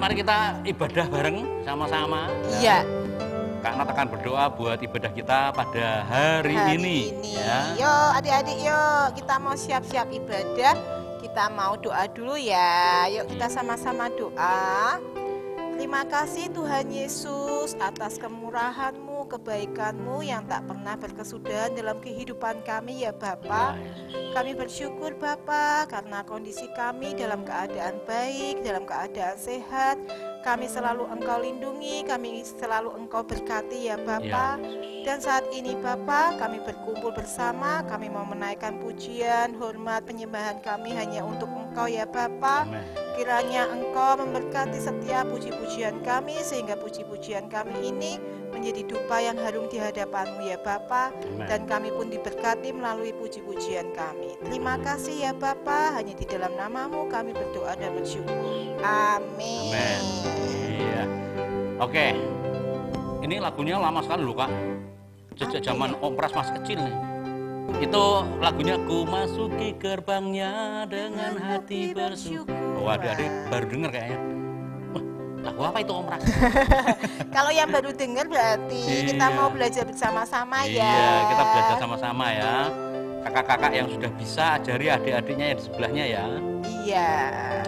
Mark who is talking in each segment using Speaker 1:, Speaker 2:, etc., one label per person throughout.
Speaker 1: mari kita ibadah bareng sama-sama.
Speaker 2: Iya.
Speaker 1: Kak Nat akan berdoa buat ibadah kita pada hari ini. Ya.
Speaker 2: Yuk adik-adik yuk, kita mau siap-siap ibadah. Kita mau doa dulu ya. Yuk kita sama-sama doa. Terima kasih Tuhan Yesus atas kemurahan-Mu, kebaikan-Mu yang tak pernah berkesudahan dalam kehidupan kami ya Bapa. Kami bersyukur Bapa karena kondisi kami dalam keadaan baik, dalam keadaan sehat. Kami selalu Engkau lindungi, kami selalu Engkau berkati ya Bapa. Dan saat ini Bapa, kami berkumpul bersama, kami mau menaikkan pujian, hormat, penyembahan kami hanya untuk Engkau ya Bapa. Kiranya Engkau memberkati setiap puji-pujian kami, sehingga puji-pujian kami ini menjadi dupa yang harum di hadapan-Mu ya Bapa. Dan kami pun diberkati melalui puji-pujian kami. Terima kasih ya Bapa, hanya di dalam nama-Mu kami berdoa dan bersyukur. Amin.
Speaker 1: Amin. Iya. Oke. Ini lagunya lama sekali loh Kak. Sejak zaman Om Pras masih kecil nih. Itu lagunya Ku Masuki Gerbangnya Dengan Hati Bersyukur. Oh, adik-adik baru denger kayaknya. Wah, lagu apa itu Om Pras?
Speaker 2: Kalau yang baru denger berarti kita mau belajar bersama-sama ya.
Speaker 1: Iya, kita belajar sama-sama ya. Kakak-kakak yang sudah bisa ajari adik-adiknya yang di sebelahnya ya.
Speaker 2: Iya.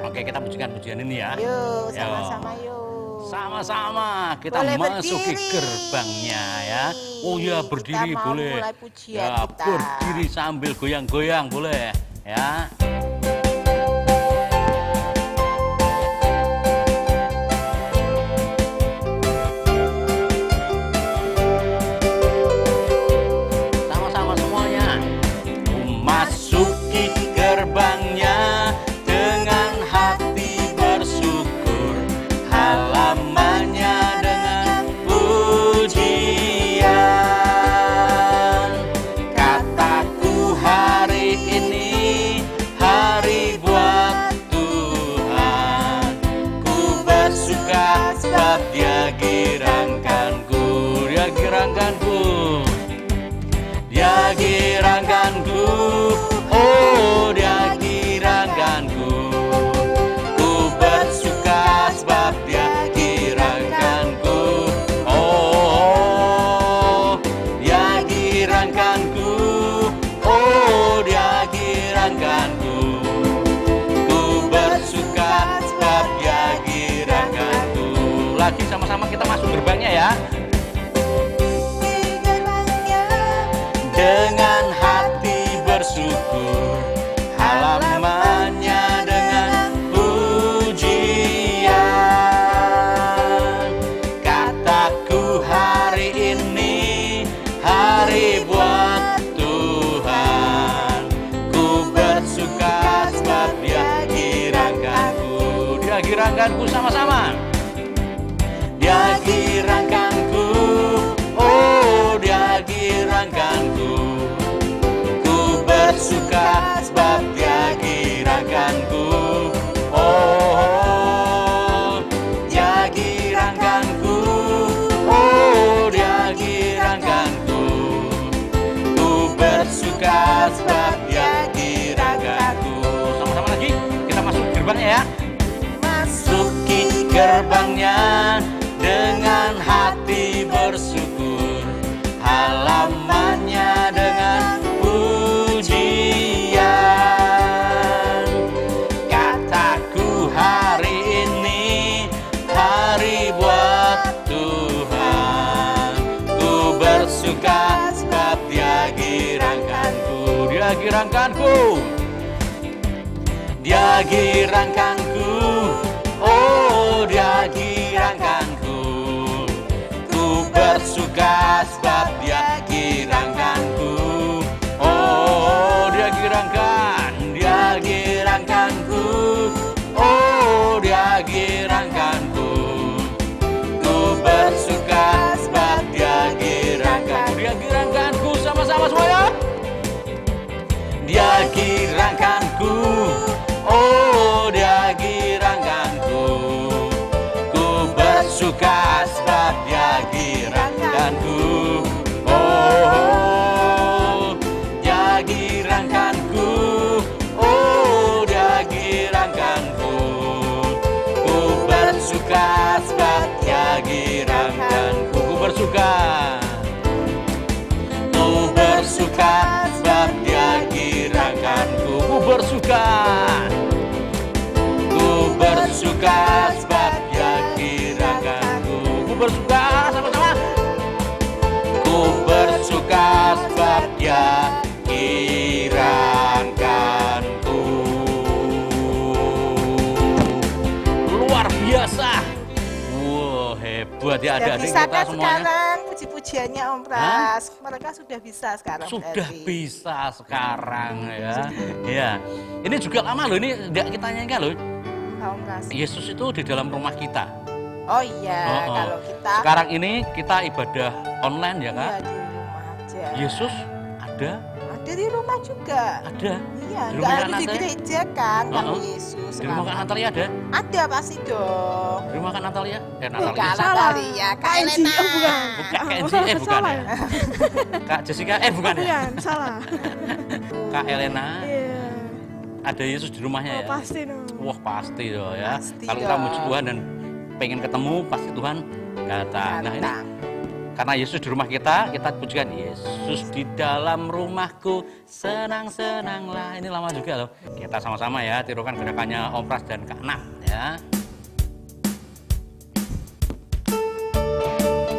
Speaker 1: Oke, kita pujikan pujian ini ya.
Speaker 2: Yuk, sama-sama yuk.
Speaker 1: Sama-sama kita
Speaker 2: Boleh
Speaker 1: masuki
Speaker 2: berdiri.
Speaker 1: gerbangnya ya. Oh ya, berdiri
Speaker 2: Kita mau
Speaker 1: boleh.
Speaker 2: mulai pujian
Speaker 1: Ya,
Speaker 2: kita.
Speaker 1: berdiri sambil goyang-goyang boleh ya. Sama-sama semuanya. Masuki gerbangnya dengan hati bersyukur, halamannya dengan pujian. Kataku hari ini hari buat Tuhan, ku bersuka sebab Dia girangkanku, Dia girangkanku. Dia girangkanku, oh Dia girangkanku. Ku bersuka sebab Dia girangkanku. Oh, Dia girangkanku, oh Dia girangkanku. Ku bersuka sebab Dia girangkanku. Lagi sama-sama kita masuk gerbangnya ya. Dengan hati bersyukur, halamannya dengan pujian. Kataku hari ini hari buat Tuhan, ku bersuka sebab Dia girangkanku. Dia girangkanku sama-sama. Dia girangkanku, oh Dia girangkanku. Ku bersuka sebab Dia girangkanku. Oh, Dia girangkanku, oh Dia girangkanku. Ku bersuka sebab Dia girangkanku. Sama-sama lagi, kita masuk gerbangnya ya. Masuki gerbangnya dengan hati bersyukur, halamannya dengan pujian. Kataku hari ini hari buat Tuhan, ku bersuka sebab Dia girangkanku. Dia girangkanku, Dia girangkanku, oh Dia girangkanku. Ku bersuka sebab Dia girangkanku. Oh Dia girangkanku, oh Dia girangkanku. Ku bersuka sebab Dia girangkanku. Dia girangkanku sama-sama semuanya. Dia girangkanku, oh Dia girangkanku. Ku bersuka sebab Dia girangkanku. bersuka sebab Dia girangkanku. Ku bersuka. Ku bersuka sebab Dia girangkanku. Ku bersuka. Ku bersuka sebab Dia girangkanku. Ku bersuka sama-sama. Ku bersuka sebab Dia girangkanku. Luar biasa. Wow, hebat ya adik-adik
Speaker 2: bisa
Speaker 1: kita
Speaker 2: kan
Speaker 1: semuanya.
Speaker 2: sekarang puji-pujiannya Om Pras. Mereka sudah bisa sekarang.
Speaker 1: Sudah
Speaker 2: berarti.
Speaker 1: bisa sekarang ya. Ya. Ini juga lama loh, ini tidak kita nyanyikan loh.
Speaker 2: Om Pras.
Speaker 1: Yesus itu di dalam rumah kita.
Speaker 2: Oh iya, kalau kita
Speaker 1: Sekarang ini kita ibadah online ya Kak.
Speaker 2: iya di rumah aja.
Speaker 1: Yesus ada?
Speaker 2: Ada di rumah juga.
Speaker 1: Ada.
Speaker 2: Iya,
Speaker 1: Di
Speaker 2: nggak
Speaker 1: rumah
Speaker 2: harus di
Speaker 1: Natalia?
Speaker 2: gereja kan kalau
Speaker 1: Oh,
Speaker 2: Yesus.
Speaker 1: Di rumah Kak Natalia ada?
Speaker 2: Ada pasti dong.
Speaker 1: Di rumah Kak Natalia?
Speaker 2: Bukan
Speaker 1: Natalia.
Speaker 2: Natalia, Kak Elena.
Speaker 3: bukan.
Speaker 1: Bukan, Kak Enzi, bukan
Speaker 3: Salah
Speaker 1: ya? Kak Jessica, bukan ya?
Speaker 3: Bukan, salah.
Speaker 1: Kak Elena,
Speaker 3: Iya.
Speaker 1: ada Yesus di rumahnya
Speaker 3: Oh,
Speaker 1: ya?
Speaker 3: pasti dong.
Speaker 1: Wah pasti loh ya.
Speaker 2: Pasti
Speaker 1: Kalau kita
Speaker 2: dong.
Speaker 1: muji Tuhan dan pengen ketemu, pasti Tuhan datang. Nah ini
Speaker 2: Datang.
Speaker 1: karena Yesus di rumah kita pujikan Yesus di dalam rumahku, senang-senanglah. Ini lama juga loh. Kita sama-sama ya, tirukan gerakannya Om Pras dan Kak Nak ya.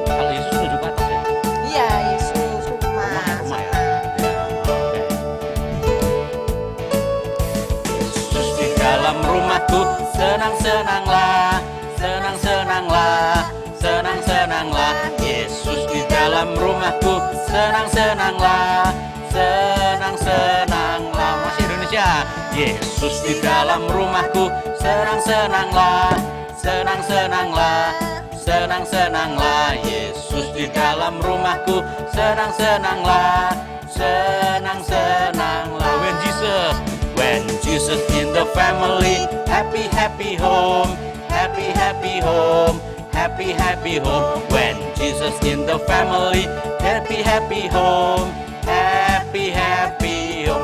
Speaker 1: Kalau Yesus menuju ke atas ya.
Speaker 2: Iya, Yesus rumah.
Speaker 1: Rumah ya. Ya, oke. Yesus di dalam rumahku, senang-senanglah, senang-senanglah, senang-senanglah. Yesus di dalam rumahku, senang-senanglah, senang-senanglah. Masih Indonesia. Yesus di dalam rumahku, senang-senanglah, senang-senanglah, senang-senanglah. Yesus di dalam rumahku, senang-senanglah, senang-senanglah. When Jesus in the family, happy happy home, happy happy home, happy happy home. When Jesus in the family, happy happy home, happy happy home.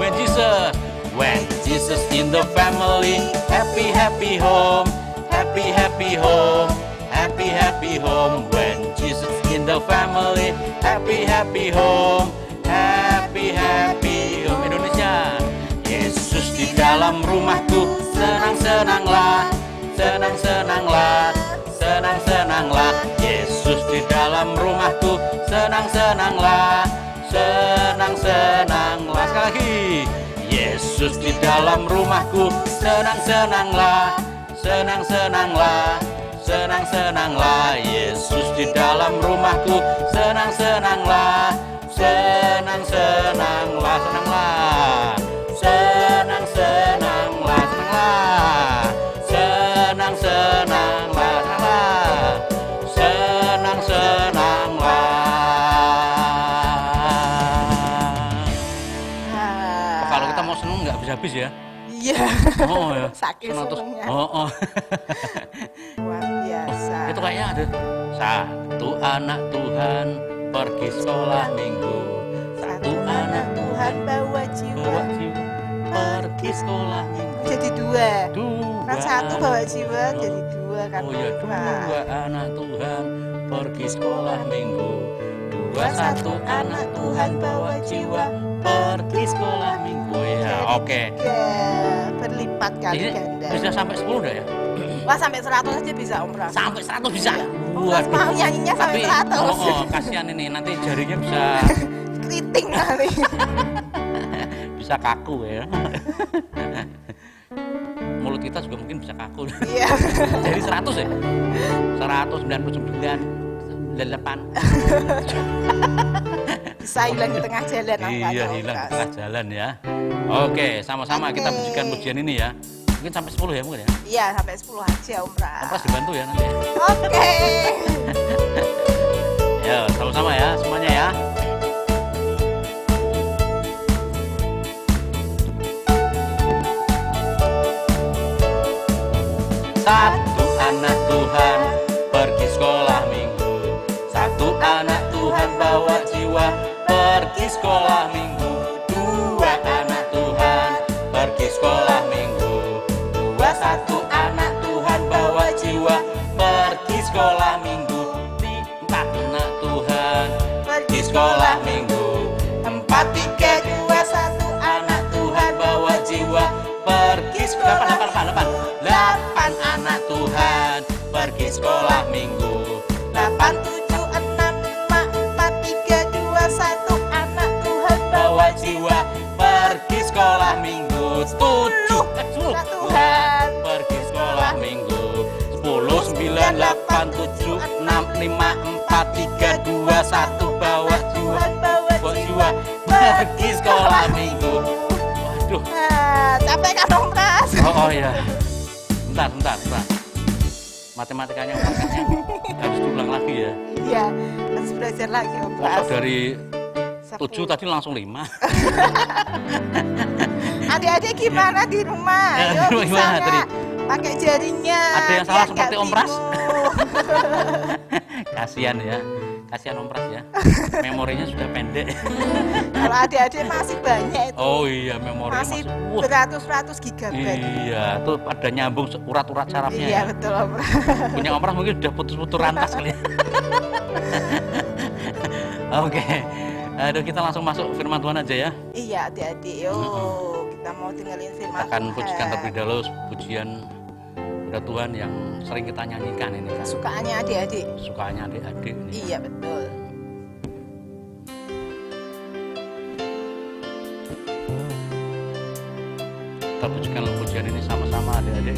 Speaker 1: When Jesus in the family, happy happy home, happy happy home, happy happy home. When Jesus in the family, happy happy home, happy happy home. Indonesia. Yesus di dalam rumahku, senang-senanglah, senang-senanglah, senang-senanglah. Yesus di dalam rumahku, senang-senanglah, senang-senanglah. Sekali lagi. Yesus di dalam rumahku, senang-senanglah, senang-senanglah, senang-senanglah. Yesus di dalam rumahku, senang-senanglah, senang-senanglah, senanglah. Senang-senanglah, senanglah, senang-senanglah, senang-senanglah. Kalau kita mau seneng nggak habis-habis ya?
Speaker 2: Iya.
Speaker 1: Oh ya.
Speaker 2: Saking
Speaker 1: Senang terus.
Speaker 2: senengnya.
Speaker 1: Oh.
Speaker 2: Luar biasa.
Speaker 1: Itu kayaknya ada satu anak Tuhan pergi sekolah minggu. Satu anak
Speaker 2: Tuhan bawa jiwa.
Speaker 1: bawa jiwa pergi sekolah minggu.
Speaker 2: Jadi dua.
Speaker 1: Dua
Speaker 2: Kan satu bawa
Speaker 1: anak-
Speaker 2: jiwa jadi dua kan.
Speaker 1: Oh ya,
Speaker 2: Om Pras.
Speaker 1: dua anak Tuhan pergi sekolah minggu. Dua satu anak Tuhan bawa jiwa pergi sekolah minggu. Ya, oke.
Speaker 2: Ya, berlipat kali
Speaker 1: Ini
Speaker 2: ganda.
Speaker 1: bisa sampai 10 udah ya?
Speaker 2: Wah, sampai 100 aja bisa Om Pras.
Speaker 1: Sampai 100 bisa.
Speaker 2: Om Pras mau nyanyinya sampai 100.
Speaker 1: Kasihan ini nanti jarinya bisa
Speaker 2: Keriting kali.
Speaker 1: bisa kaku ya. Mulut kita juga mungkin bisa kaku.
Speaker 2: Iya.
Speaker 1: Jadi 100 ya? 199, 98.
Speaker 2: Bisa hilang di tengah jalan angkanya,
Speaker 1: Iya,
Speaker 2: Om
Speaker 1: hilang di
Speaker 2: Pras.
Speaker 1: tengah jalan ya. Oke, sama-sama kita
Speaker 2: Oke.
Speaker 1: pujikan pujian ini ya. Mungkin sampai 10 ya mungkin ya.
Speaker 2: Iya, sampai 10 aja Om Pras.
Speaker 1: Om Pras dibantu ya nanti ya.
Speaker 2: Oke.
Speaker 1: Ya, sama-sama ya semuanya ya. Satu anak Tuhan pergi sekolah minggu. Satu anak Tuhan bawa jiwa pergi sekolah minggu. Dua anak Tuhan pergi sekolah minggu. Dua satu anak Tuhan bawa jiwa Delapan anak Tuhan pergi sekolah minggu.
Speaker 2: 8, 7, 6, 5, 4, 3, 2, 1. Anak Tuhan bawa jiwa
Speaker 1: pergi sekolah minggu. 7
Speaker 2: anak Tuhan
Speaker 1: pergi sekolah minggu. 10, 9, 8, 7, 6, 5, 4, 3, 2, 1. Bawa jiwa, bawa jiwa pergi sekolah minggu. Waduh.
Speaker 2: Capek kan Om Pras?
Speaker 1: Oh ya. Bentar. Matematikanya harus diulang lagi ya.
Speaker 2: Iya, harus belajar lagi Om Pras.
Speaker 1: Masa dari 7 tadi langsung 5.
Speaker 2: Adik-adik gimana di rumah? Ayo bisa
Speaker 1: Gimana tadi?
Speaker 2: nggak pakai jarinya?
Speaker 1: Ada yang salah
Speaker 2: biar
Speaker 1: seperti
Speaker 2: nggak
Speaker 1: Om Pras?
Speaker 2: bingung.
Speaker 1: Kasihan ya. Kasihan Om Pras ya. Memorinya sudah pendek.
Speaker 2: Kalau adik-adik masih banyak itu.
Speaker 1: Oh iya, memorinya
Speaker 2: Masih
Speaker 1: masih. Wah,
Speaker 2: beratus-ratus gigabyte.
Speaker 1: iya, tuh pada nyambung urat-urat sarafnya.
Speaker 2: Iya
Speaker 1: Ya.
Speaker 2: betul Om Pras.
Speaker 1: Punya Om Pras mungkin udah putus-putus rantas kali ya. Oke. Aduh, kita langsung masuk firman Tuhan aja ya.
Speaker 2: Iya adik-adik, yuk kita mau dengerin firman
Speaker 1: Kita akan
Speaker 2: Tuhan.
Speaker 1: pujikan terlebih dahulu pujian kepada Tuhan yang sering kita nyanyikan ini kan.
Speaker 2: Kesukaannya adik-adik.
Speaker 1: Sukanya adik-adik ini.
Speaker 2: Iya betul.
Speaker 1: Kita pujikan pujian ini sama-sama adik-adik.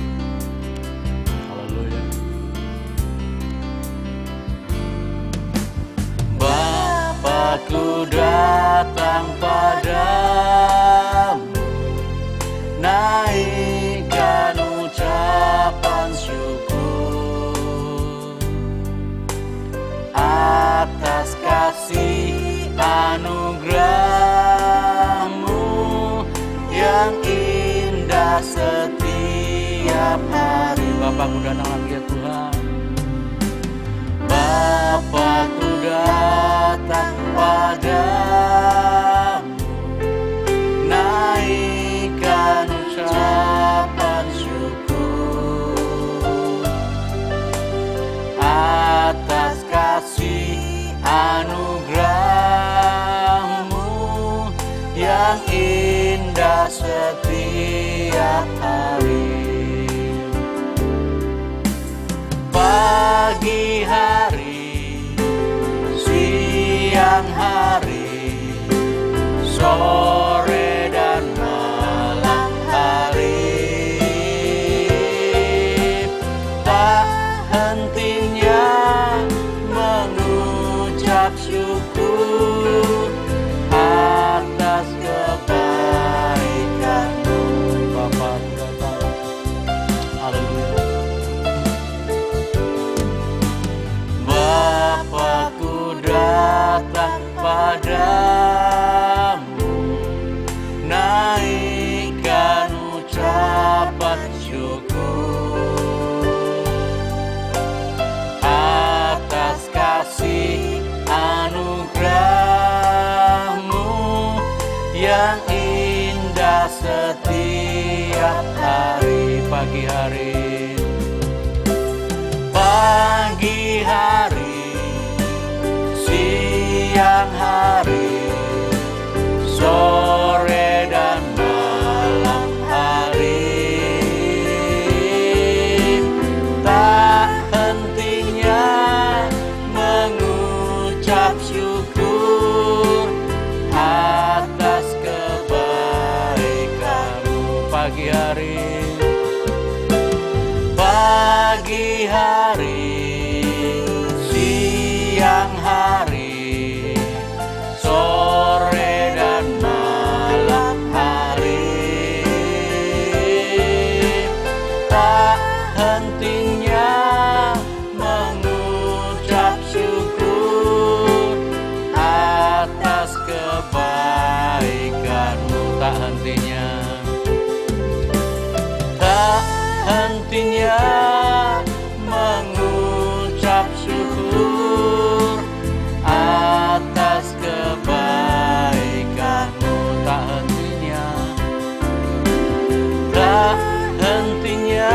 Speaker 1: Haleluya. Bapakku datang padamu, naikkan ucapan syukur atas kasih anugerah-Mu yang indah setiap hari. Bapakku datang lagi ya Tuhan. Bapakku datang padamu, naikkan ucapan syukur atas kasih anugerah-Mu yang indah setiap hari. Pagi hari, siang hari, sore dan malam hari, tak hentinya mengucap syukur atas kebaikan-Mu. Bapa datang, haleluya. Bapakku datang padamu, naikkan ucapan syukur atas kasih anugerah-Mu yang indah setiap hari. Pagi hari, pagi hari, siang hari, sore dan malam hari, tak hentinya mengucap syukur atas kebaikan-Mu. Pagi hari, pagi hari, siang hari, sore dan malam hari, tak hentinya mengucap syukur atas kebaikan-Mu. Tak hentinya, tak hentinya mengucap syukur atas kebaikan-Mu. Tak hentinya, tak hentinya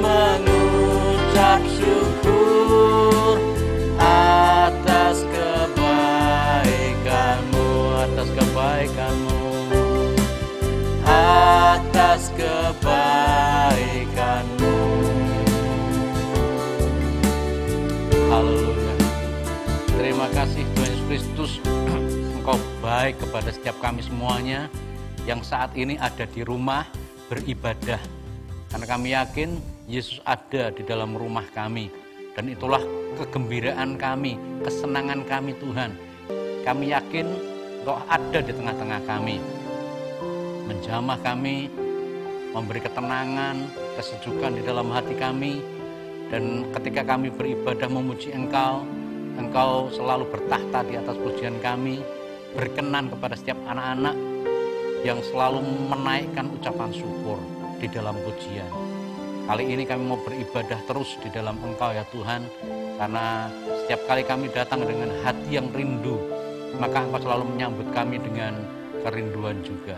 Speaker 1: mengucap syukur atas kebaikan-Mu, atas kebaikan-Mu, atas kebaikan-Mu. Kristus, Engkau baik kepada setiap kami semuanya yang saat ini ada di rumah beribadah. Karena kami yakin Yesus ada di dalam rumah kami. Dan itulah kegembiraan kami, kesenangan kami Tuhan. Kami yakin Engkau ada di tengah-tengah kami. Menjamah kami, memberi ketenangan, kesejukan di dalam hati kami. Dan ketika kami beribadah memuji Engkau, Engkau selalu bertahta di atas pujian kami, berkenan kepada setiap anak-anak yang selalu menaikkan ucapan syukur di dalam pujian. Kali ini kami mau beribadah terus di dalam Engkau ya Tuhan, karena setiap kali kami datang dengan hati yang rindu, maka Engkau selalu menyambut kami dengan kerinduan juga.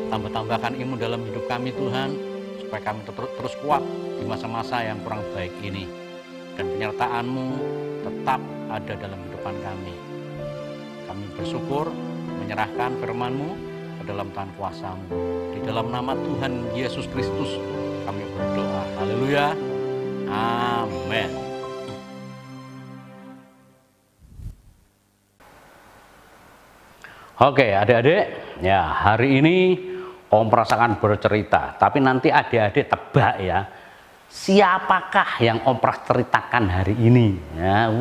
Speaker 1: Tambah-tambahkan ilmu dalam hidup kami Tuhan, supaya kami terus kuat di masa-masa yang kurang baik ini. Dan penyertaan-Mu tetap ada dalam kehidupan kami. Kami bersyukur menyerahkan firman-Mu ke dalam tangan kuasa-Mu. Di dalam nama Tuhan Yesus Kristus kami berdoa. Haleluya. Amin. Oke adik-adik, ya hari ini Om Pras akan bercerita, tapi nanti adik-adik tebak ya, siapakah yang Om Pras ceritakan hari ini? Ya,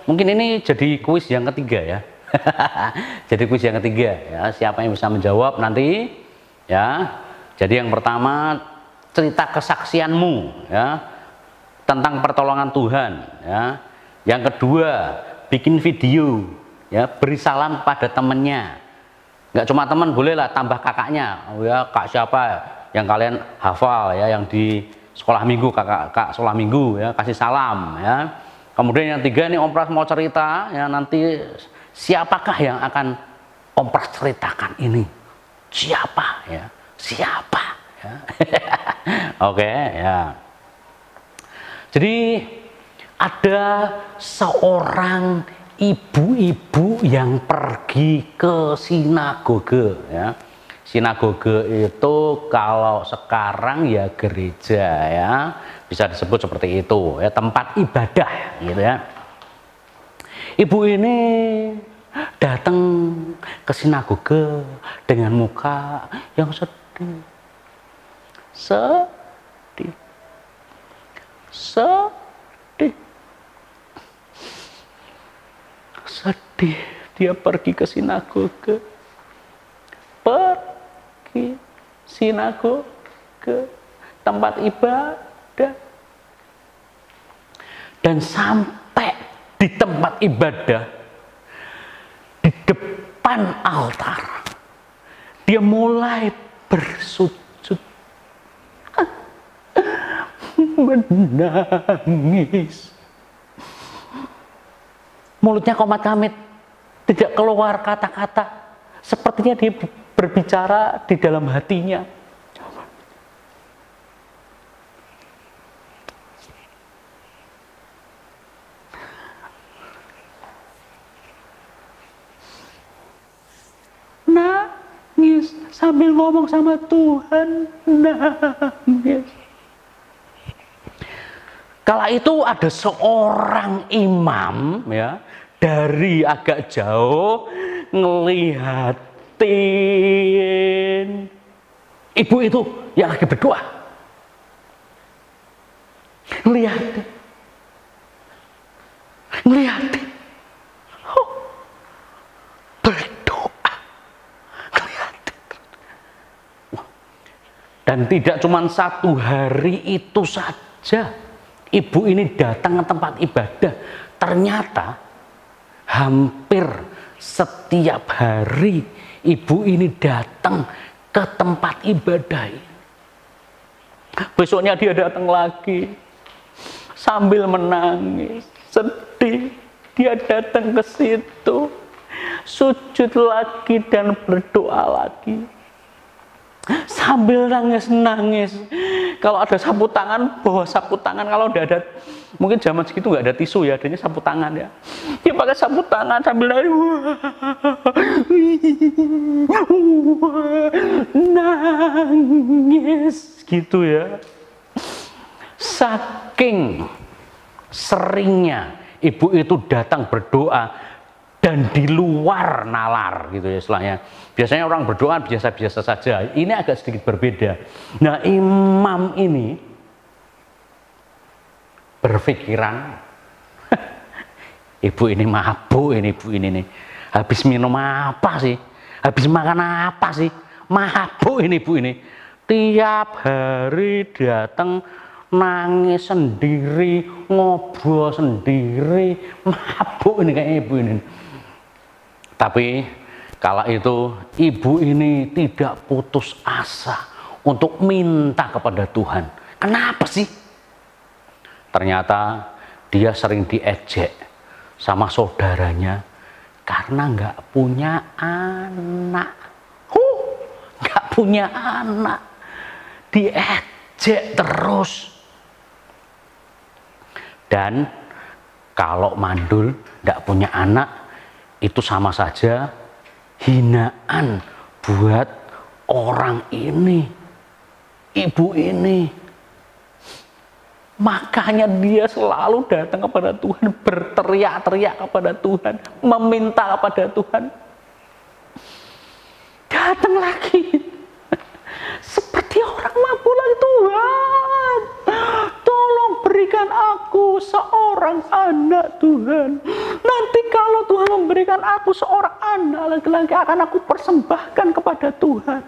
Speaker 1: mungkin ini jadi kuis yang ketiga ya. Jadi kuis yang ketiga ya, siapa yang bisa menjawab nanti ya. Jadi yang pertama, cerita kesaksianmu ya tentang pertolongan Tuhan ya. Yang kedua, bikin video ya, beri salam kepada temannya. Nggak cuma teman, bolehlah tambah kakaknya. Oh ya, kak siapa yang kalian hafal ya, yang di sekolah minggu, kak sekolah minggu ya, kasih salam ya. Kemudian yang tiga nih Om Pras mau cerita ya, nanti siapakah yang akan Om Pras ceritakan ini? Siapa ya? Siapa ya? Oke ya. Jadi ada seorang ibu-ibu yang pergi ke sinagoge ya. Sinagoge itu kalau sekarang ya gereja ya, bisa disebut seperti itu ya, tempat ibadah gitu ya. Ibu ini datang ke sinagoge dengan muka yang sedih. Sedih, dia pergi ke sinagoge, tempat ibadah, dan sampai di tempat ibadah, di depan altar, dia mulai bersujud, menangis. Mulutnya komat kamit, tidak keluar kata-kata, sepertinya dia berbicara di dalam hatinya. Nangis sambil ngomong sama Tuhan, nangis. Kala itu ada seorang imam ya, dari agak jauh ngelihatin ibu itu yang lagi berdoa. Ngelihatin. Oh, berdoa. Ngelihatin. Dan tidak cuma satu hari itu saja. Ibu ini datang ke tempat ibadah, ternyata hampir setiap hari ibu ini datang ke tempat ibadah ini. Besoknya dia datang lagi sambil menangis, sedih. Dia datang ke situ, sujud lagi dan berdoa lagi. Sambil nangis-nangis. Kalau ada sapu tangan, bawa sapu tangan. Kalau udah ada, mungkin zaman segitu nggak ada tisu ya, adanya sapu tangan ya. Dia pakai sapu tangan sambil nangis gitu ya. Saking seringnya ibu itu datang berdoa dan di luar nalar gitu ya istilahnya. Biasanya orang berdoa biasa-biasa saja, ini agak sedikit berbeda. Nah, imam ini berpikiran ibu ini mabuk, ini ibu ini nih habis minum apa sih, habis makan apa sih, mabuk ini ibu ini, tiap hari datang nangis sendiri, ngobrol sendiri, mabuk ini kayak ibu ini. Tapi kala itu ibu ini tidak putus asa untuk minta kepada Tuhan. Kenapa sih? Ternyata dia sering diejek sama saudaranya karena nggak punya anak. Nggak punya anak, diejek terus. Dan kalau mandul nggak punya anak, itu sama saja hinaan buat orang ini, ibu ini. Makanya dia selalu datang kepada Tuhan, berteriak-teriak kepada Tuhan, meminta kepada Tuhan. Datang lagi seperti orang mabuk lagi, Tuhan, tolong berikan aku seorang anak, Tuhan. Nanti kalau Tuhan memberikan aku seorang anak laki-laki, akan aku persembahkan kepada Tuhan.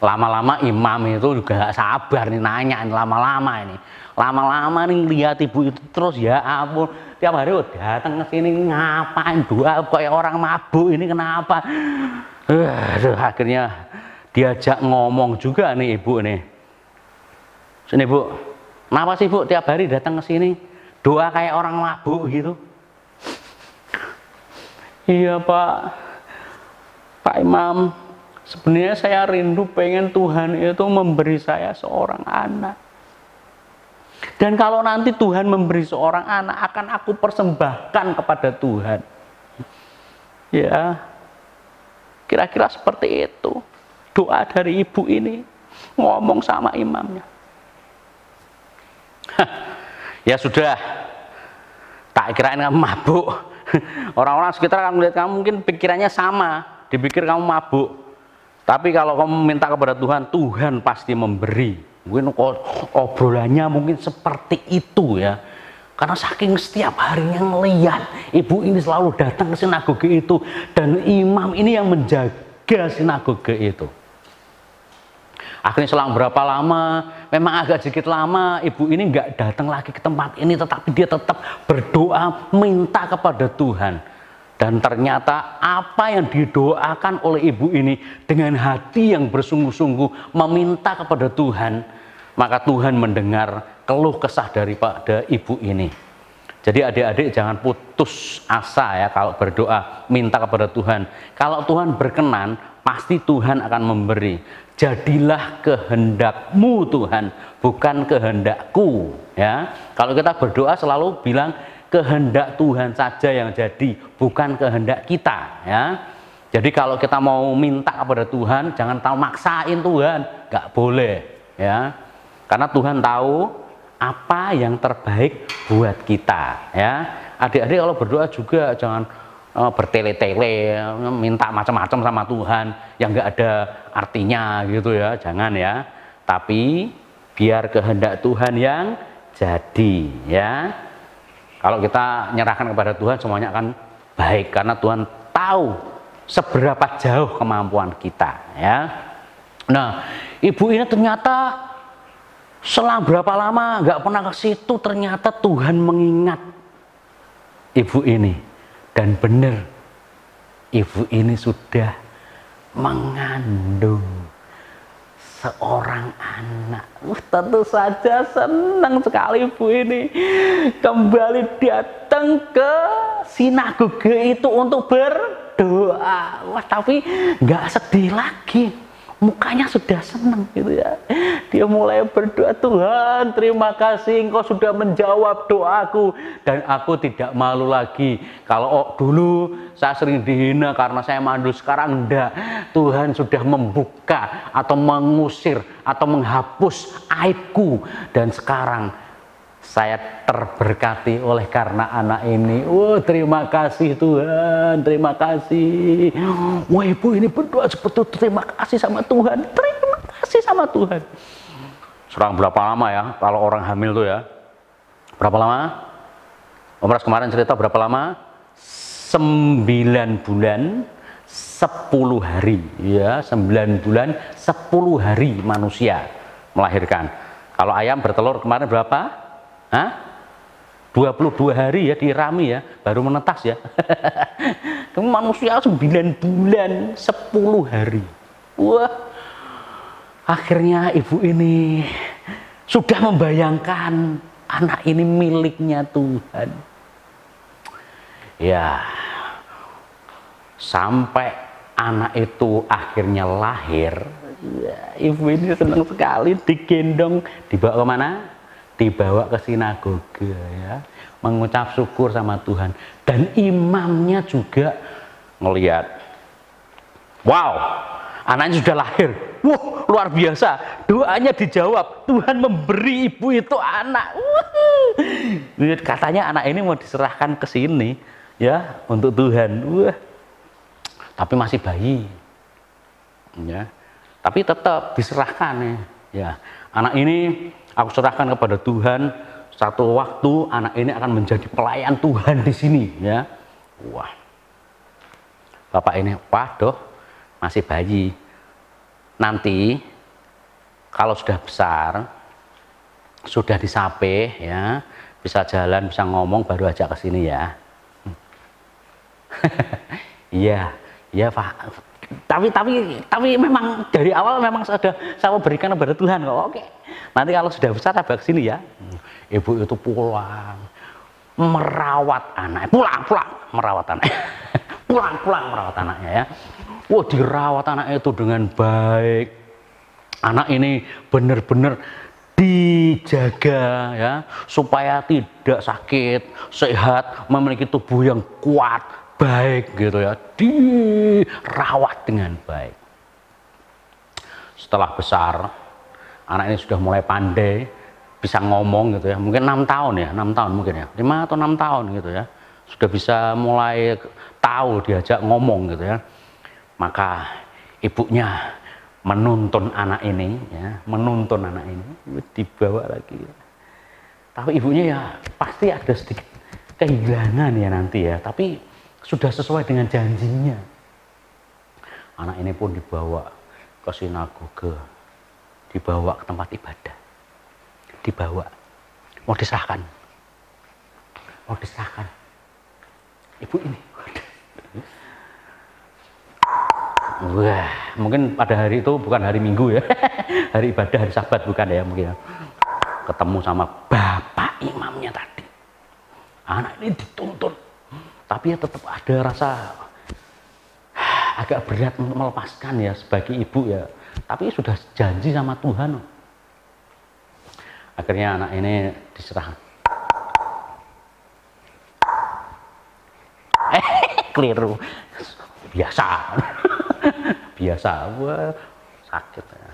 Speaker 1: Lama-lama imam itu juga gak sabar nih nanya, lama-lama nih lihat ibu itu terus, ya ampun, tiap hari datang ke sini ngapain doa kayak orang mabuk ini, kenapa? Akhirnya diajak ngomong juga nih ibu nih. Sini Bu, kenapa sih Bu tiap hari datang ke sini doa kayak orang mabuk gitu? Iya Pak Imam, sebenarnya saya rindu pengen Tuhan itu memberi saya seorang anak. Dan kalau nanti Tuhan memberi seorang anak, akan aku persembahkan kepada Tuhan. Ya, kira-kira seperti itu doa dari ibu ini ngomong sama imamnya. Ya sudah, tak kirain kamu mabuk. Orang-orang sekitar akan melihat kamu, mungkin pikirannya sama, dipikir kamu mabuk. Tapi kalau kamu minta kepada Tuhan, Tuhan pasti memberi. Mungkin obrolannya mungkin seperti itu ya. Karena saking setiap harinya ngelihat ibu ini selalu datang ke sinagoge itu, dan imam ini yang menjaga sinagoge itu. Akhirnya selang berapa lama, memang agak sedikit lama, ibu ini nggak datang lagi ke tempat ini, tetapi dia tetap berdoa minta kepada Tuhan. Dan ternyata apa yang didoakan oleh ibu ini dengan hati yang bersungguh-sungguh meminta kepada Tuhan, maka Tuhan mendengar keluh kesah daripada ibu ini. Jadi adik-adik jangan putus asa ya kalau berdoa minta kepada Tuhan. Kalau Tuhan berkenan, pasti Tuhan akan memberi. Jadilah kehendakmu Tuhan, bukan kehendakku ya. Kalau kita berdoa selalu bilang kehendak Tuhan saja yang jadi, bukan kehendak kita ya. Jadi kalau kita mau minta kepada Tuhan, jangan tahu maksain Tuhan, nggak boleh ya. Karena Tuhan tahu apa yang terbaik buat kita ya. Adik-adik kalau berdoa juga jangan bertele-tele minta macam-macam sama Tuhan yang nggak ada artinya gitu ya, jangan ya. Tapi biar kehendak Tuhan yang jadi ya. Kalau kita nyerahkan kepada Tuhan, semuanya akan baik karena Tuhan tahu seberapa jauh kemampuan kita ya. Nah, ibu ini ternyata selang berapa lama nggak pernah ke situ, ternyata Tuhan mengingat ibu ini. Dan benar, ibu ini sudah mengandung seorang anak. Tentu saja senang sekali ibu ini kembali datang ke sinagoge itu untuk berdoa. Wah, tapi nggak sedih lagi. Mukanya sudah senang gitu ya. Dia mulai berdoa, Tuhan terima kasih Engkau sudah menjawab doaku. Dan aku tidak malu lagi. Kalau dulu saya sering dihina karena saya mandul, sekarang enggak. Tuhan sudah membuka atau mengusir atau menghapus aibku. Dan sekarang Saya terberkati oleh karena anak ini. Terima kasih Tuhan, terima kasih. Wah, ibu ini berdoa seperti itu, terima kasih sama Tuhan, terima kasih sama Tuhan. Serang berapa lama ya kalau orang hamil tuh ya? Berapa lama? Om Pras kemarin cerita berapa lama? 9 bulan 10 hari ya, 9 bulan 10 hari manusia melahirkan. Kalau ayam bertelur kemarin berapa? 22 hari ya dirami ya, baru menetas ya. Manusia 9 bulan 10 hari. Wah, akhirnya ibu ini sudah membayangkan anak ini miliknya Tuhan. Ya, sampai anak itu akhirnya lahir, ya, ibu ini senang sekali, digendong, dibawa kemana? Dibawa ke sinagoga ya, mengucap syukur sama Tuhan. Dan imamnya juga ngelihat, wow, anaknya sudah lahir. Wah, luar biasa, doanya dijawab, Tuhan memberi ibu itu anak. Katanya anak ini mau diserahkan ke sini ya, untuk Tuhan. Wah, tapi masih bayi ya, tapi tetap diserahkan ya. Anak ini aku serahkan kepada Tuhan. Satu waktu anak ini akan menjadi pelayan Tuhan di sini ya. Wah, bapak ini, waduh, masih bayi. Nanti kalau sudah besar, sudah disape ya, bisa jalan, bisa ngomong, baru ajak ke sini ya. Iya, iya Pak. Tapi memang dari awal memang sudah saya berikan kepada Tuhan kok. Oke. Nanti kalau sudah besar saya ke sini ya. Ibu itu pulang merawat anak. Pulang merawat anak. pulang merawat anaknya ya. Wah, dirawat anak itu dengan baik. Anak ini benar-benar dijaga ya, supaya tidak sakit, sehat, memiliki tubuh yang kuat, baik gitu ya, dirawat dengan baik. Setelah besar, anak ini sudah mulai pandai, bisa ngomong gitu ya, mungkin 6 tahun ya, 6 tahun mungkin ya, 5 atau 6 tahun gitu ya, sudah bisa mulai tahu, diajak ngomong gitu ya. Maka ibunya menuntun anak ini ya, menuntun anak ini, dibawa lagi. Tapi ibunya ya pasti ada sedikit kehilangan ya nanti ya, tapi sudah sesuai dengan janjinya. Anak ini pun dibawa ke sinagoga, dibawa ke tempat ibadah, dibawa, mau diserahkan ibu ini. Wah, mungkin pada hari itu bukan hari Minggu ya, hari ibadah, hari Sabat bukan ya mungkin ya. Ketemu sama bapak imamnya tadi. Anak ini dituntun, tapi ya tetap ada rasa agak berat untuk melepaskan ya sebagai ibu ya. Tapi sudah janji sama Tuhan. Akhirnya anak ini diserahkan. Keliru. Biasa. Wah, sakit ya.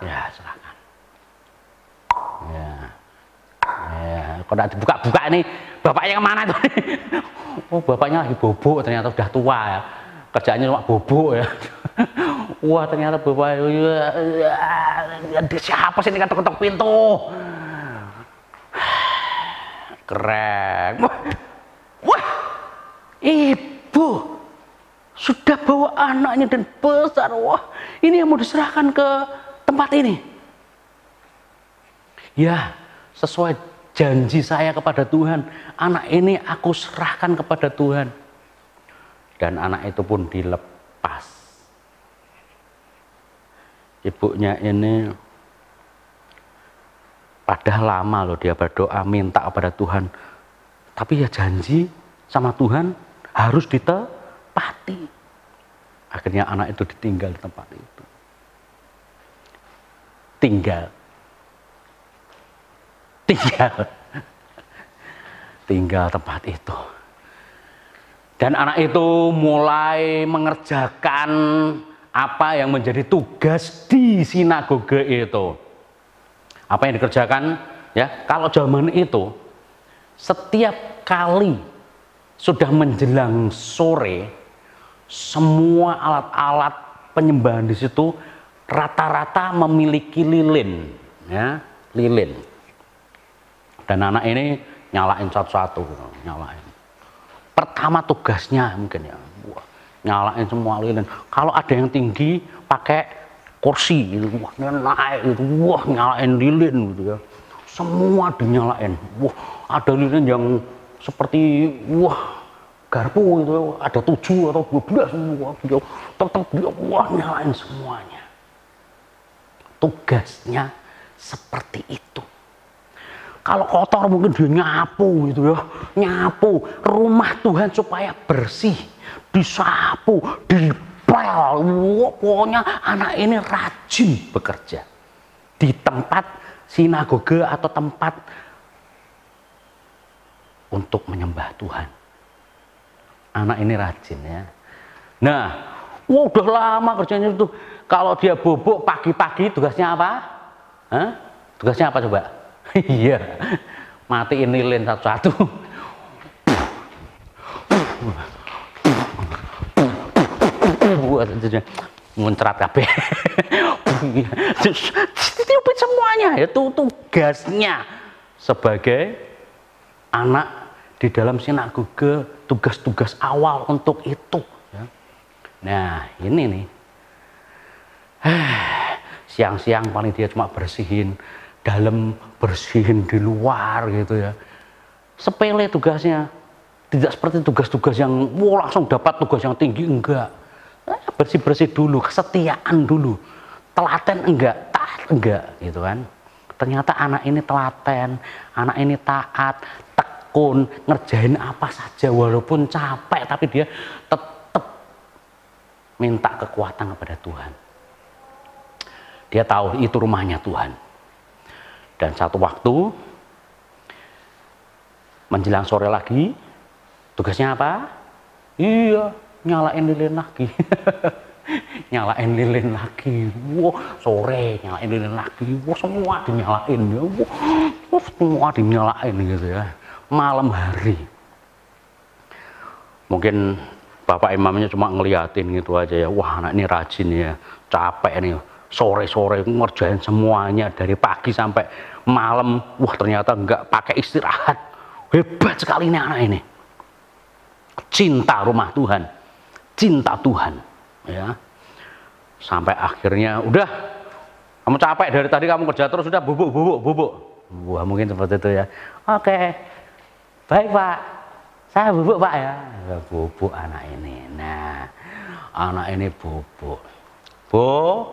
Speaker 1: Ya, serahkan. Ya. Kok tidak dibuka-buka ini, bapaknya kemana tuh? Oh, bapaknya lagi bobok, ternyata udah tua ya. Kerjaannya cuma bobok ya. Wah, ternyata bapaknya, siapa sih ini ketok-ketok pintu? Keren. Wah, ibu sudah bawa anaknya dan besar. Wah, ini yang mau diserahkan ke tempat ini. Ya, sesuai janji saya kepada Tuhan, anak ini aku serahkan kepada Tuhan. Dan anak itu pun dilepas. Ibunya ini padahal lama loh dia berdoa minta kepada Tuhan, tapi ya janji sama Tuhan harus ditepati. Akhirnya anak itu ditinggal di tempat itu. Tinggal tempat itu. Dan anak itu mulai mengerjakan apa yang menjadi tugas di sinagoga itu. Apa yang dikerjakan? Ya, kalau zaman itu setiap kali sudah menjelang sore, semua alat-alat penyembahan di situ rata-rata memiliki lilin, ya, lilin. Dan anak ini nyalain satu-satu, nyalain. Pertama tugasnya mungkin ya, nyalain semua lilin. Kalau ada yang tinggi pakai kursi, gitu, wah naik, gitu, wah nyalain lilin, gitu ya. Semua dinyalain. Wah, ada lilin yang seperti wah garpu itu ada 7 atau 12 semua. Dia tetap dia wah nyalain semuanya. Tugasnya seperti itu. Kalau kotor mungkin dia nyapu gitu ya, nyapu rumah Tuhan supaya bersih, disapu, dipel. Wah, pokoknya anak ini rajin bekerja di tempat sinagoge atau tempat untuk menyembah Tuhan. Anak ini rajin ya. Nah, udah lama kerjanya itu. Kalau dia bobok pagi-pagi tugasnya apa? Hah? Tugasnya apa coba? Iya, matiin lilin satu-satu. Muncrat kabeh. Tiupin semuanya, itu tugasnya sebagai anak di dalam sinagoge, tugas-tugas awal untuk itu. Nah, ini nih. Siang-siang paling dia cuma bersihin dalam, bersihin di luar gitu ya. Sepele tugasnya. Tidak seperti tugas-tugas yang langsung dapat tugas yang tinggi, enggak. Bersih-bersih dulu, kesetiaan dulu. Telaten enggak, taat enggak gitu kan. Ternyata anak ini telaten, anak ini taat, tekun, ngerjain apa saja walaupun capek, tapi dia tetap minta kekuatan kepada Tuhan. Dia tahu itu rumahnya Tuhan. Dan satu waktu menjelang sore lagi, tugasnya apa? Iya, nyalain lilin lagi. Nyalain lilin lagi. Wah, sore nyalain lilin lagi. Wah, semua dinyalain ya. Wah, semua dinyalain gitu ya. Malam hari. Mungkin Bapak imamnya cuma ngeliatin gitu aja ya. Wah, anak ini rajin ya. Capek nih. Sore-sore ngerjain semuanya dari pagi sampai malam. Wah, ternyata nggak pakai istirahat. Hebat sekali ini anak ini. Cinta rumah Tuhan, cinta Tuhan, ya. Sampai akhirnya udah, kamu capek dari tadi kamu kerja terus, sudah bubuk. Wah, mungkin seperti itu ya. Oke, baik Pak, saya bubuk Pak ya. Bubuk anak ini. Nah, anak ini bubuk. Bu.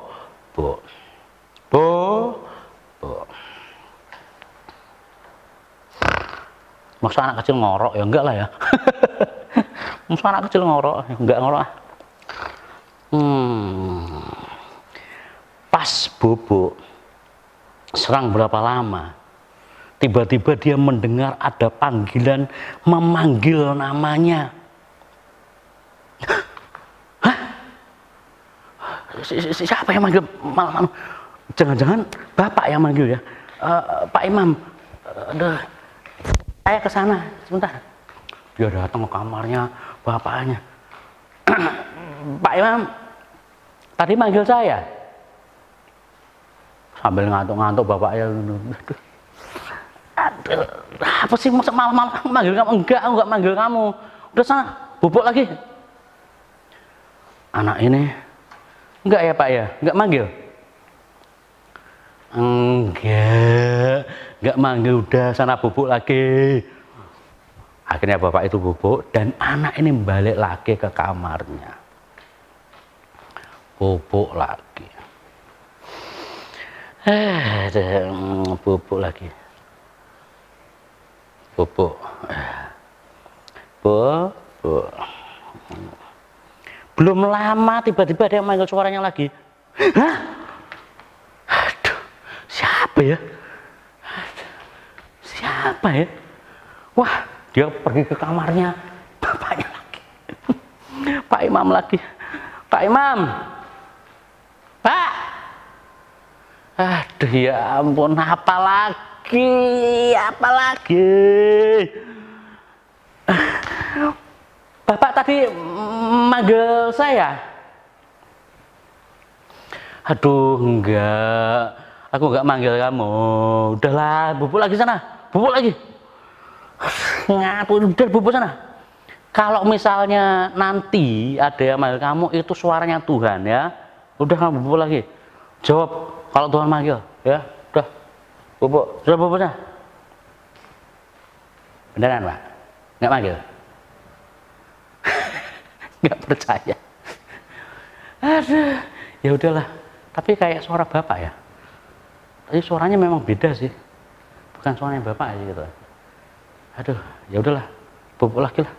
Speaker 1: Maksud anak kecil ngorok ya enggak lah ya. Maksud anak kecil ngorok, enggak ngorok. Pas bubuk, serang berapa lama, tiba-tiba dia mendengar ada panggilan memanggil namanya. Siapa yang manggil? Jangan-jangan Bapak yang manggil ya. Pak Imam, saya ke sana sebentar. Dia datang ke kamarnya bapaknya. Pak Imam, tadi manggil saya. Sambil ngantuk-ngantuk bapaknya. Aduh, apa sih malam-malam manggil kamu? Enggak, aku enggak manggil kamu. Udah sana, bubuk lagi. Anak ini, enggak ya Pak ya? Enggak manggil? Enggak manggil, udah sana bubuk lagi. Akhirnya bapak itu bubuk dan anak ini balik lagi ke kamarnya. Bubuk lagi. Bubuk lagi. Bubuk. Belum lama tiba-tiba dia manggil suaranya lagi. Hah? Aduh, siapa ya? Siapa ya? Wah, dia pergi ke kamarnya, bapaknya lagi. Pak Imam lagi. Pak Imam. Pak. Aduh. Aduh ya ampun, apa lagi? Bapak tadi manggil saya. Aduh, enggak. Aku enggak manggil kamu. Udahlah, bubuk lagi sana. Bubuk lagi. Ngapain udah bubuk sana. Kalau misalnya nanti ada yang manggil kamu, itu suaranya Tuhan ya. Udah kamu bubuk lagi. Jawab kalau Tuhan manggil ya. Udah. Bubuk. Sudah bubuk sana. Beneran, Pak? Enggak manggil? Nggak percaya. Aduh, ya udahlah. Tapi kayak suara bapak ya. Tapi suaranya memang beda sih. Bukan suaranya bapak aja gitu. Aduh, ya udahlah. Bubuk lagi lah.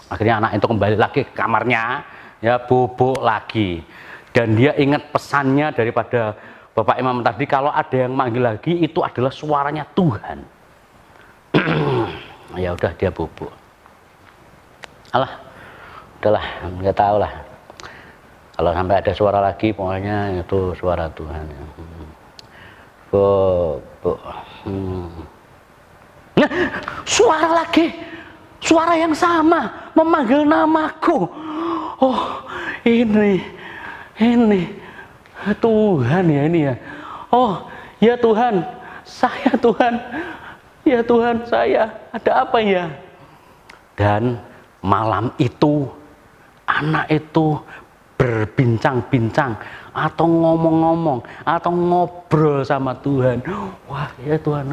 Speaker 1: Akhirnya anak itu kembali lagi ke kamarnya, ya bubuk lagi. Dan dia ingat pesannya daripada Bapak Imam tadi, kalau ada yang manggil lagi itu adalah suaranya Tuhan. Ya udah dia bubuk. Alah. Udahlah, nggak tahu lah. Kalau sampai ada suara lagi, pokoknya itu suara Tuhan. Nah, suara lagi, suara yang sama, memanggil namaku. Oh, ini Tuhan ya ini ya. Oh, ya Tuhan, saya Tuhan, ya Tuhan saya. Ada apa ya? Dan malam itu anak itu berbincang-bincang atau ngomong-ngomong atau ngobrol sama Tuhan. Wah ya Tuhan,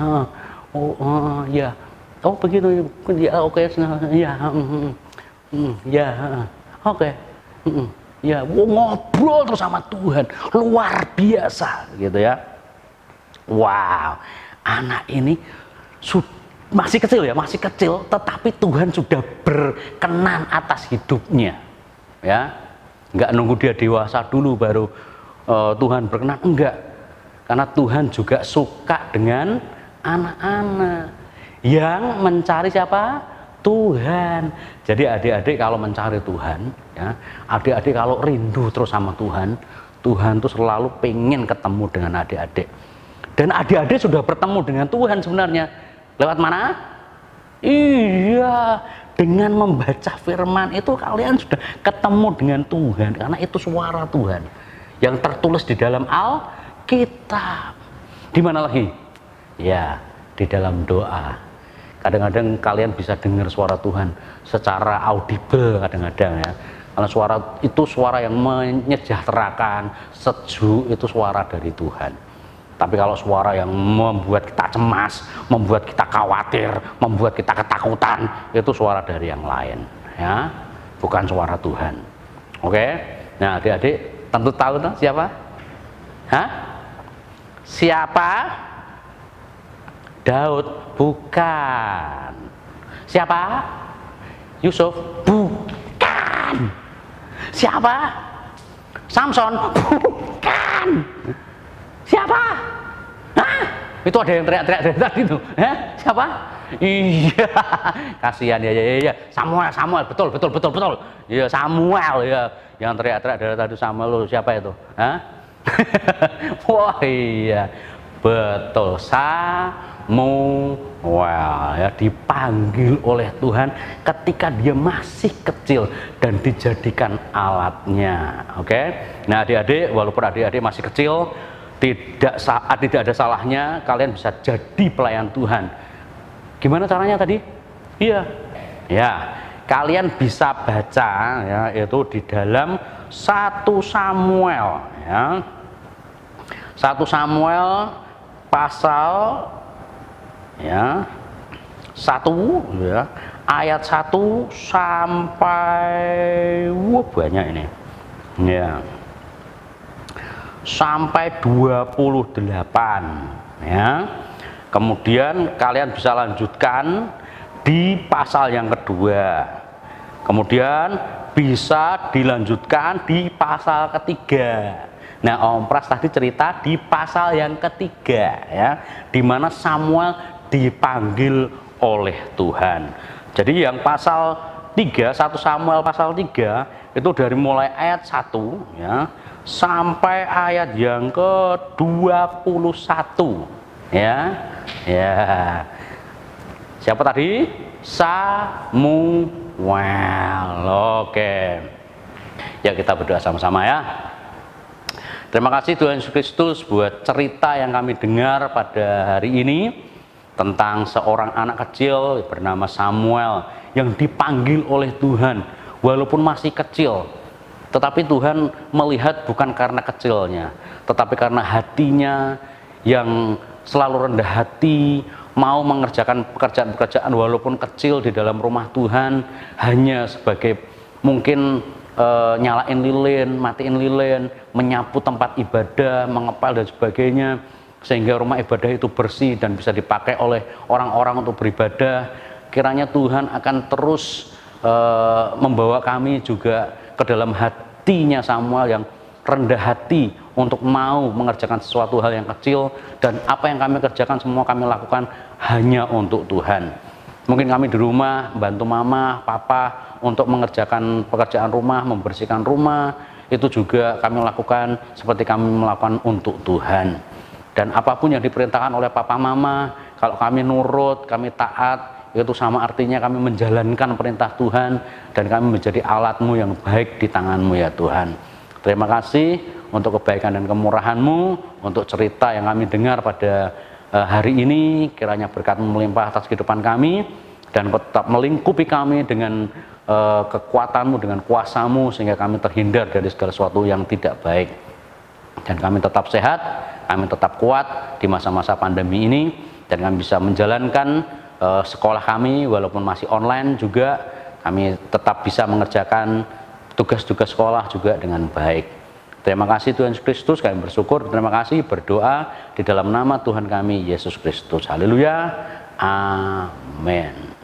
Speaker 1: ya, oh begitu ya, oke, ya, ya, oke, ya, ngobrol terus sama Tuhan, luar biasa gitu ya. Wow, anak ini masih kecil ya, masih kecil, tetapi Tuhan sudah berkenan atas hidupnya. Ya, nggak nunggu dia dewasa dulu baru Tuhan berkenan, enggak, karena Tuhan juga suka dengan anak-anak yang mencari siapa? Tuhan. Jadi adik-adik kalau mencari Tuhan, ya, adik-adik kalau rindu terus sama Tuhan, Tuhan tuh selalu pengen ketemu dengan adik-adik. Dan adik-adik sudah bertemu dengan Tuhan sebenarnya lewat mana? Iya, dengan membaca firman itu kalian sudah ketemu dengan Tuhan, karena itu suara Tuhan yang tertulis di dalam Alkitab. Di mana lagi? Ya, di dalam doa. Kadang-kadang kalian bisa dengar suara Tuhan secara audible kadang-kadang ya. Karena suara itu suara yang menyejahterakan, sejuk, itu suara dari Tuhan. Tapi kalau suara yang membuat kita cemas, membuat kita khawatir, membuat kita ketakutan, itu suara dari yang lain, ya, bukan suara Tuhan. Oke? Nah, adik-adik tentu tahu tuh siapa? Hah? Siapa? Daud? Bukan. Siapa? Yusuf? Bukan. Siapa? Samson? Bukan. Siapa? Hah? Itu ada yang teriak-teriak dari tadi tuh. Siapa? Iya, kasihan ya. Samuel, betul. Iya, Samuel ya. Yang teriak-teriak dari tadi Samuel, siapa itu? Hah? Wah, iya. Betul, Samuel ya, dipanggil oleh Tuhan ketika dia masih kecil dan dijadikan alatnya. Oke? Nah, adik-adik, walaupun adik-adik masih kecil, tidak ada salahnya kalian bisa jadi pelayan Tuhan. Gimana caranya tadi? Iya, ya, kalian bisa baca ya, itu di dalam 1 Samuel ya. 1 Samuel pasal ya 1 ya, ayat 1 sampai banyak ini ya, sampai 28 ya. Kemudian kalian bisa lanjutkan di pasal yang kedua, kemudian bisa dilanjutkan di pasal ketiga. Nah, Om Pras tadi cerita di pasal yang ketiga ya, di mana Samuel dipanggil oleh Tuhan. Jadi yang pasal 3, 1 Samuel pasal 3 itu dari mulai ayat 1 ya sampai ayat yang ke-21 ya. Ya. Siapa tadi? Samuel. Oke. Ya, kita berdoa sama-sama ya. Terima kasih Tuhan Yesus Kristus buat cerita yang kami dengar pada hari ini tentang seorang anak kecil bernama Samuel yang dipanggil oleh Tuhan walaupun masih kecil. Tetapi Tuhan melihat bukan karena kecilnya, tetapi karena hatinya yang selalu rendah hati, mau mengerjakan pekerjaan-pekerjaan walaupun kecil di dalam rumah Tuhan, hanya sebagai mungkin nyalain lilin, matiin lilin, menyapu tempat ibadah, mengepel dan sebagainya, sehingga rumah ibadah itu bersih dan bisa dipakai oleh orang-orang untuk beribadah. Kiranya Tuhan akan terus membawa kami juga ke dalam hatinya Samuel yang rendah hati untuk mau mengerjakan sesuatu hal yang kecil, dan apa yang kami kerjakan semua kami lakukan hanya untuk Tuhan. Mungkin kami di rumah bantu mama, papa untuk mengerjakan pekerjaan rumah, membersihkan rumah, itu juga kami lakukan seperti kami melakukan untuk Tuhan. Dan apapun yang diperintahkan oleh papa mama, kalau kami nurut, kami taat, itu sama artinya kami menjalankan perintah Tuhan, dan kami menjadi alatmu yang baik di tanganmu ya Tuhan. Terima kasih untuk kebaikan dan kemurahan-Mu, untuk cerita yang kami dengar pada hari ini. Kiranya berkat-Mu melimpah atas kehidupan kami, dan tetap melingkupi kami dengan kekuatan-Mu, dengan kuasa-Mu, sehingga kami terhindar dari segala sesuatu yang tidak baik. Dan kami tetap sehat, kami tetap kuat di masa-masa pandemi ini, dan kami bisa menjalankan sekolah kami walaupun masih online juga. Kami tetap bisa mengerjakan tugas-tugas sekolah juga dengan baik. Terima kasih Tuhan Yesus Kristus, kami bersyukur, terima kasih, berdoa di dalam nama Tuhan kami Yesus Kristus. Haleluya. Amin.